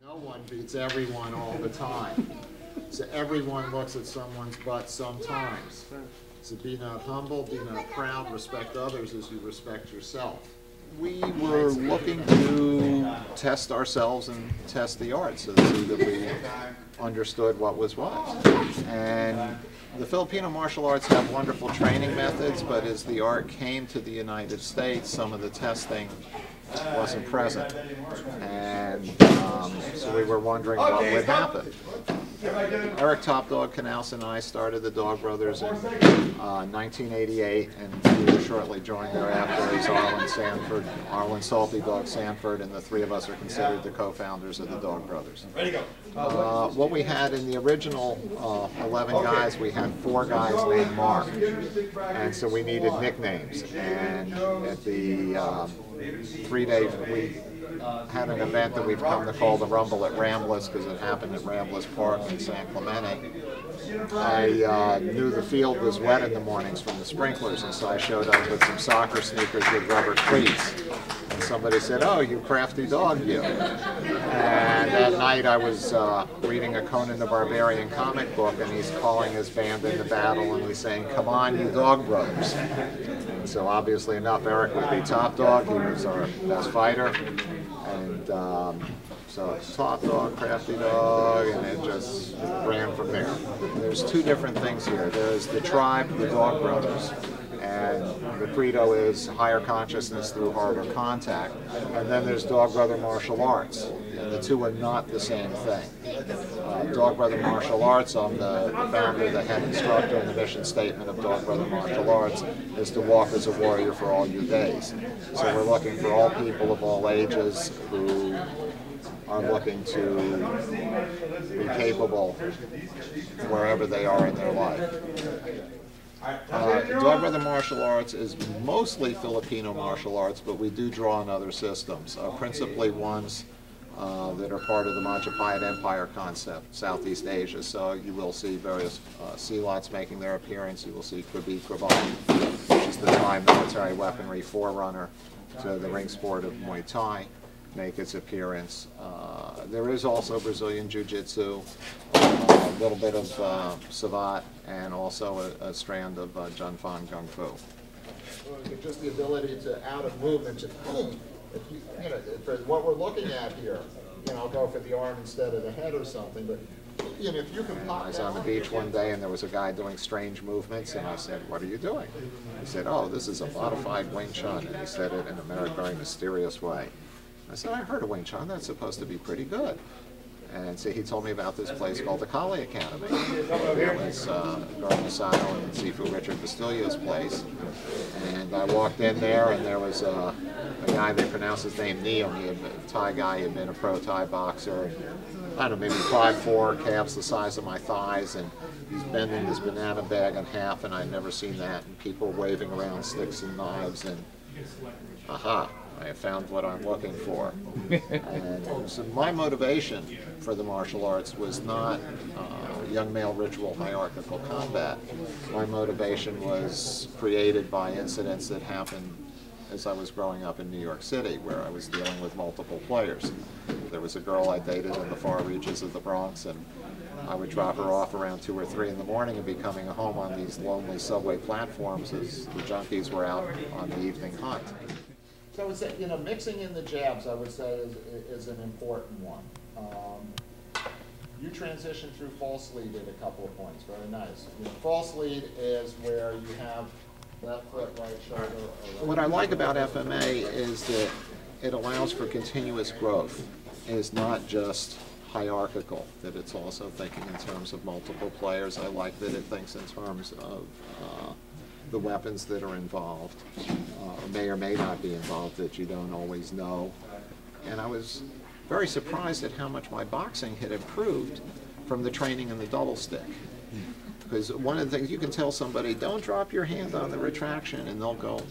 No one beats everyone all the time. So everyone looks at someone's butt sometimes. So be not humble, be not proud, respect others as you respect yourself. We were looking to test ourselves and test the art so to see that we understood what was what. And the Filipino martial arts have wonderful training methods, but as the art came to the United States, some of the testing wasn't present. And so we were wondering what would happen. Eric Top Dog Canals and I started the Dog Brothers in 1988, and we were shortly joined thereafter as Arlen Salty Dog Sanford, and the three of us are considered the co-founders of the Dog Brothers. What we had in the original 11 guys, we had 4 guys named Mark, and so we needed nicknames. And at the 3-day, we had an event that we've come to call the Rumble at Ramblers because it happened at Ramblers Park in San Clemente. I knew the field was wet in the mornings from the sprinklers, and so I showed up with some soccer sneakers with rubber cleats. And somebody said, "Oh, you crafty dog, you." And that night I was reading a Conan the Barbarian comic book, and he's calling his band into battle, and he's saying, "Come on, you Dog Brothers." And so obviously enough, Eric would be Top Dog. He was our best fighter. And so Top Dog, Crafty Dog, and it just ran from there. There's 2 different things here. There's the tribe, the Dog Brothers, and the credo is higher consciousness through harder contact. And then there's Dog Brother Martial Arts, and the 2 are not the same thing. Dog Brother Martial Arts, I'm the founder, the head instructor, and the mission statement of Dog Brother Martial Arts is to walk as a warrior for all your days. So we're looking for all people of all ages who are looking to be capable wherever they are in their life. Dog Brother Martial Arts is mostly Filipino martial arts, but we do draw on other systems, principally ones that are part of the Majapahit Empire concept, Southeast Asia. So you will see various Silots making their appearance. You will see Krabi Krabi, which is the Thai military weaponry forerunner to the ring sport of Muay Thai, make its appearance. There is also Brazilian Jiu-Jitsu, a little bit of Savate, and also a strand of Junfan Kung Fu. Just the ability to, out of movement, just boom. For what we're looking at here, go for the arm instead of the head or something, but if you can pop. I was on the beach one day and there was a guy doing strange movements, and I said, "What are you doing?" He said, "Oh, this is a modified Wing Chun," and he said it in a very mysterious way. I said, "I heard of Wing Chun, that's supposed to be pretty good." And so he told me about this place called the Kali Academy. It was Inosanto and Sifu Richard Bastilio's place. And I walked in there, and there was a guy, they pronounced his name Neil. He had been a Thai guy, he had been a pro Thai boxer. I don't know, maybe 5'4", calves the size of my thighs, and he's bending this banana bag in half, and I'd never seen that. And people waving around sticks and knives, and aha. I found what I'm looking for. And so my motivation for the martial arts was not young male ritual hierarchical combat. My motivation was created by incidents that happened as I was growing up in New York City, where I was dealing with multiple players. There was a girl I dated in the far reaches of the Bronx, and I would drop her off around 2 or 3 in the morning and be coming home on these lonely subway platforms as the junkies were out on the evening hunt. So it's, mixing in the jabs, I would say, is an important one. You transition through false lead at a couple of points. Very nice. False lead is where you have left foot, right shoulder. What I like about FMA is that it allows for continuous growth. It's not just hierarchical, that it's also thinking in terms of multiple players. I like that it thinks in terms of the weapons that are involved, or may not be involved, that you don't always know. And I was very surprised at how much my boxing had improved from the training in the double stick. Because one of the things, you can tell somebody, don't drop your hand on the retraction, and they'll go,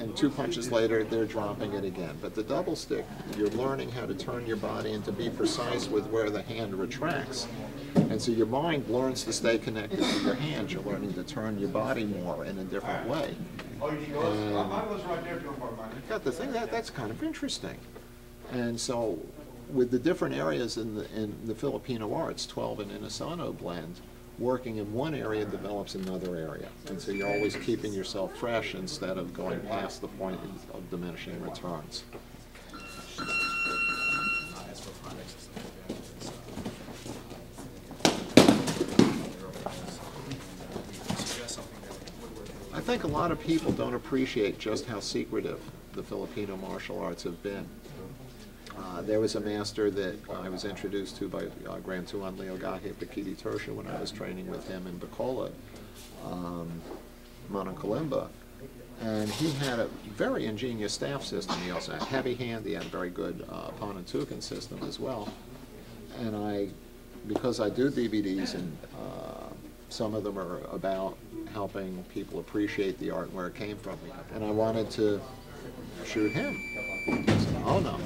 and 2 punches later, they're dropping it again. But the double stick, you're learning how to turn your body and to be precise with where the hand retracts. And so your mind learns to stay connected to your hands. You're learning to turn your body more in a different way. And I got to think that's kind of interesting. And so with the different areas in the Filipino arts, 12 and Inosanto blend, working in one area develops another area. And so you're always keeping yourself fresh instead of going past the point of diminishing returns. I think a lot of people don't appreciate just how secretive the Filipino martial arts have been. There was a master that I was introduced to by Grand Tuan Leogahe Pakiti Tersha when I was training with him in Bacolod, Manang Kalimba, and he had a very ingenious staff system. He also had heavy hand, he had a very good Panantukan system as well. And because I do DVDs and some of them are about helping people appreciate the art and where it came from, and I wanted to shoot him. He said, oh no.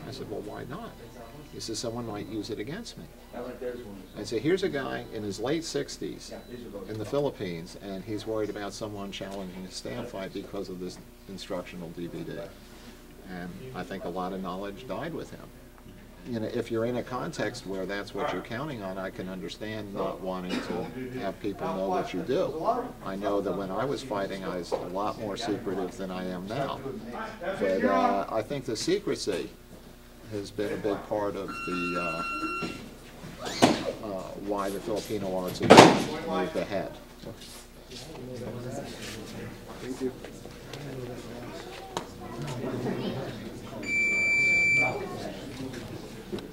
I said, well, why not? He said, someone might use it against me. I said, here's a guy in his late 60s in the Philippines, and he's worried about someone challenging a stand fight because of this instructional DVD. And I think a lot of knowledge died with him. You know, if you're in a context where that's what you're counting on, I can understand not wanting to have people know what you do. I know that when I was fighting, I was a lot more secretive than I am now. But I think the secrecy has been a big part of the why the Filipino arts have moved ahead. Thank you.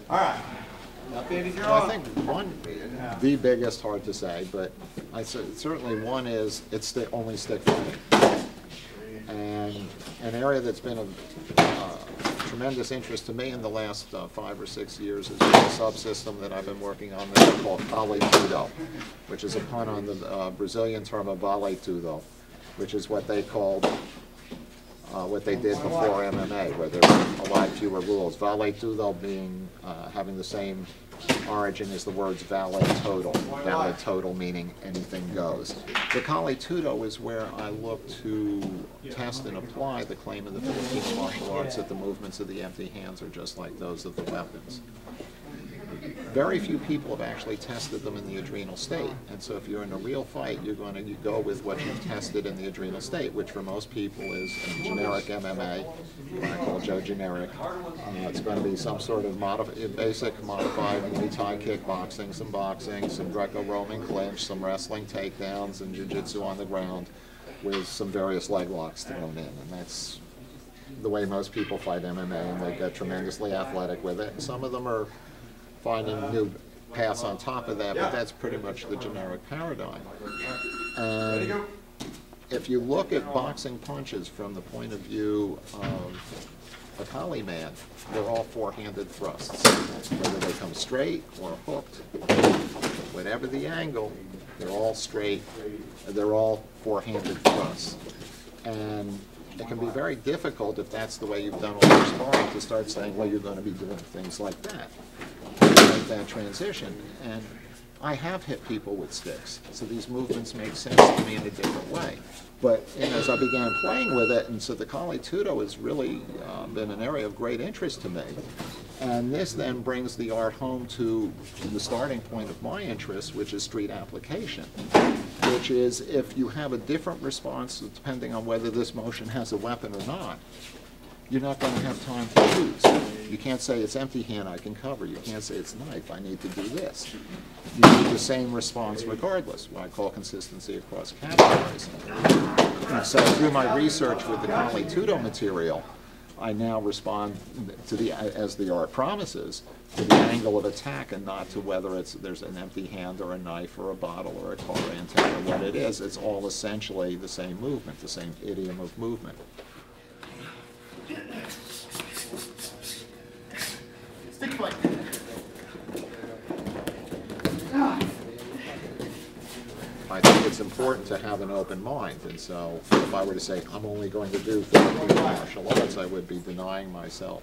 All right. I think the biggest, hard to say, but certainly one is it's only stick fighting. And an area that's been of tremendous interest to me in the last 5 or 6 years has been a subsystem that I've been working on that's called Tudo, which is a pun on the Brazilian term of vale tudo, which is what they called, what they did before MMA, where there were a lot fewer rules. Vale tudo being, having the same origin as the words vale total. Vale total meaning anything goes. The Kali Tudo is where I look to test and apply the claim of the Filipino martial arts that the movements of the empty hands are just like those of the weapons. Very few people have actually tested them in the adrenal state, and so if you're in a real fight, you're going to go with what you've tested in the adrenal state, which for most people is generic MMA, what I call Joe generic. It's going to be some sort of basic modified Muay Thai kickboxing, some boxing, some Greco-Roman clinch, some wrestling takedowns, and jiu-jitsu on the ground with some various leg locks thrown in, and that's the way most people fight MMA, and they get tremendously athletic with it. And some of them are finding new paths on top of that, but that's pretty much the generic paradigm. And if you look at boxing punches from the point of view of a Kali man, they're all four-handed thrusts. Whether they come straight or hooked, whatever the angle, they're all straight, they're all four-handed thrusts. And it can be very difficult if that's the way you've done all your sparring to start saying, well, you're going to be doing things like that. Make that transition, and I have hit people with sticks, so these movements make sense to me in a different way. But as I began playing with it, and so the Kali Tudo has really been an area of great interest to me. And this then brings the art home to the starting point of my interest, which is street application, which is if you have a different response depending on whether this motion has a weapon or not, you're not going to have time to choose. You can't say it's empty hand, I can cover. You can't say it's knife, I need to do this. You need the same response regardless, what I call consistency across categories. And so through my research with the Kali Tudo material, I now respond to as the art promises, to the angle of attack and not to whether there's an empty hand or a knife or a bottle or a car antenna or what it is. It's all essentially the same movement, the same idiom of movement. Stick fight. I think it's important to have an open mind, and so if I were to say I'm only going to do Filipino martial arts, I would be denying myself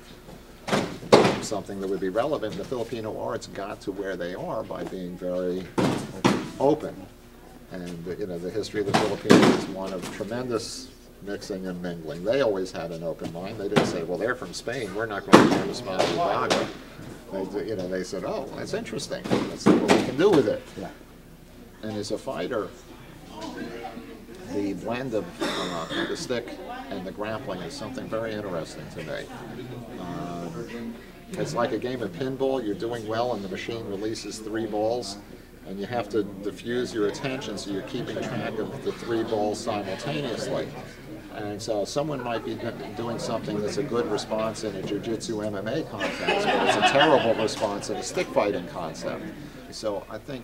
something that would be relevant. The Filipino arts got to where they are by being very open, and you know, the history of the Philippines is one of tremendous mixing and mingling. They always had an open mind. They didn't say, well, they're from Spain, we're not going to learn to spot Ubaga. They said, oh, that's interesting. Let's see what we can do with it. Yeah. And as a fighter, the blend of the stick and the grappling is something very interesting to me. It's like a game of pinball. You're doing well and the machine releases 3 balls, and you have to diffuse your attention so you're keeping track of the 3 balls simultaneously. And so someone might be doing something that's a good response in a jiu-jitsu MMA context, but it's a terrible response in a stick fighting concept. So I think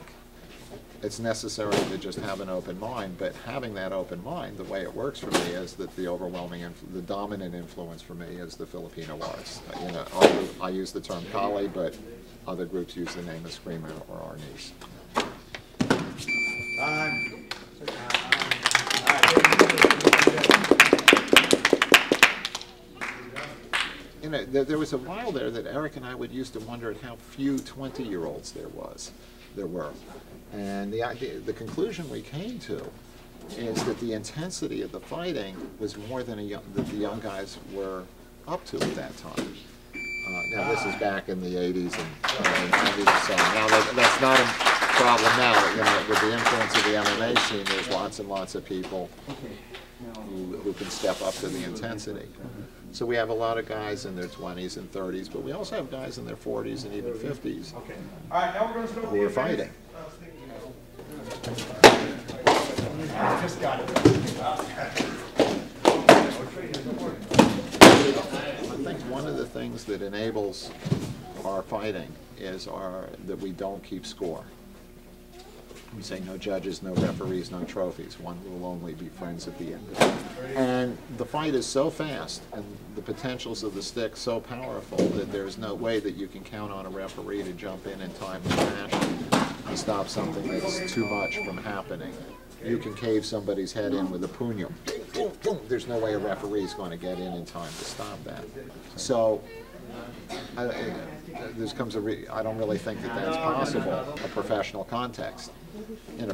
it's necessary to just have an open mind, but having that open mind, the way it works for me is that the dominant influence for me is the Filipino arts. I use the term Kali, but other groups use the name Eskrima or Arnis. There was a while there that Eric and I would used to wonder at how few 20-year-olds there were. And the conclusion we came to is that the intensity of the fighting was more than that the young guys were up to at that time. Now this is back in the 80s and 90s, so now that's not a problem now. With the influence of the MMA scene, there's lots and lots of people who can step up to the intensity. So we have a lot of guys in their 20s and 30s, but we also have guys in their 40s and even 50s who are fighting. Just got it. I think one of the things that enables our fighting is that we don't keep score. We say no judges, no referees, no trophies. One will only be friends at the end of it. And the fight is so fast and the potentials of the stick so powerful that there's no way that you can count on a referee to jump in time and fashion and stop something that's too much from happening. You can cave somebody's head in with a puño. There's no way a referee is going to get in time to stop that. So I don't really think that that's possible in a professional context.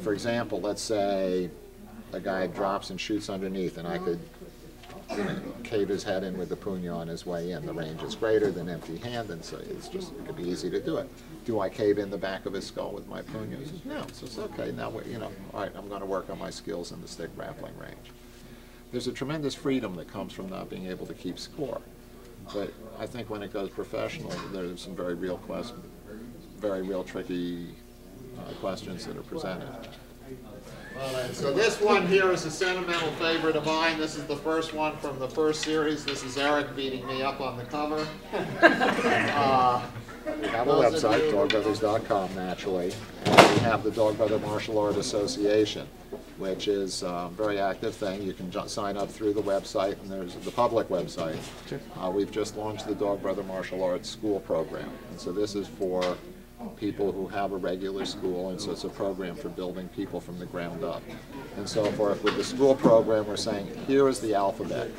For example, let's say a guy drops and shoots underneath, and I could cave his head in with the puño on his way in. The range is greater than empty hand, and so it could be easy to do it. Do I cave in the back of his skull with my puño? He says, no. So it's okay. Now, all right, I'm going to work on my skills in the stick grappling range. There's a tremendous freedom that comes from not being able to keep score. But I think when it goes professional, there's some very real tricky questions that are presented. So this one here is a sentimental favorite of mine. This is the first one from the first series. This is Eric beating me up on the cover. We have a website, dogbrothers.com, naturally. And we have the Dog Brother Martial Art Association, which is a very active thing. You can sign up through the website, and there's the public website. We've just launched the Dog Brother Martial Arts School Program. And so this is for people who have a regular school, and so it's a program for building people from the ground up. And so with the school program, we're saying, here is the alphabet.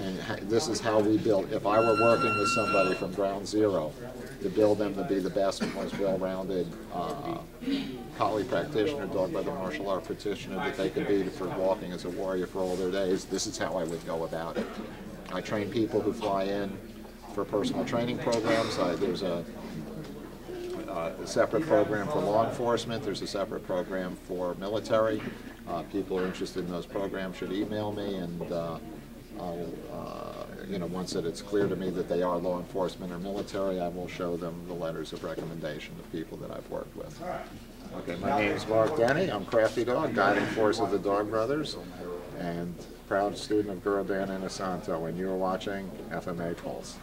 And this is how we build. If I were working with somebody from ground zero to build them to be the best, most well-rounded Kali practitioner, Dog Brother Martial Art practitioner that they could be for walking as a warrior for all their days, this is how I would go about it. I train people who fly in for personal training programs. There's a separate program for law enforcement. There's a separate program for military. People who are interested in those programs should email me, and once that it's clear to me that they are law enforcement or military, I will show them the letters of recommendation of people that I've worked with. Okay, my name is Marc Denny. I'm Crafty Dog, guiding force of the Dog Brothers, and proud student of Guro Marc Denny and Inosanto, and you're watching FMA Pulse.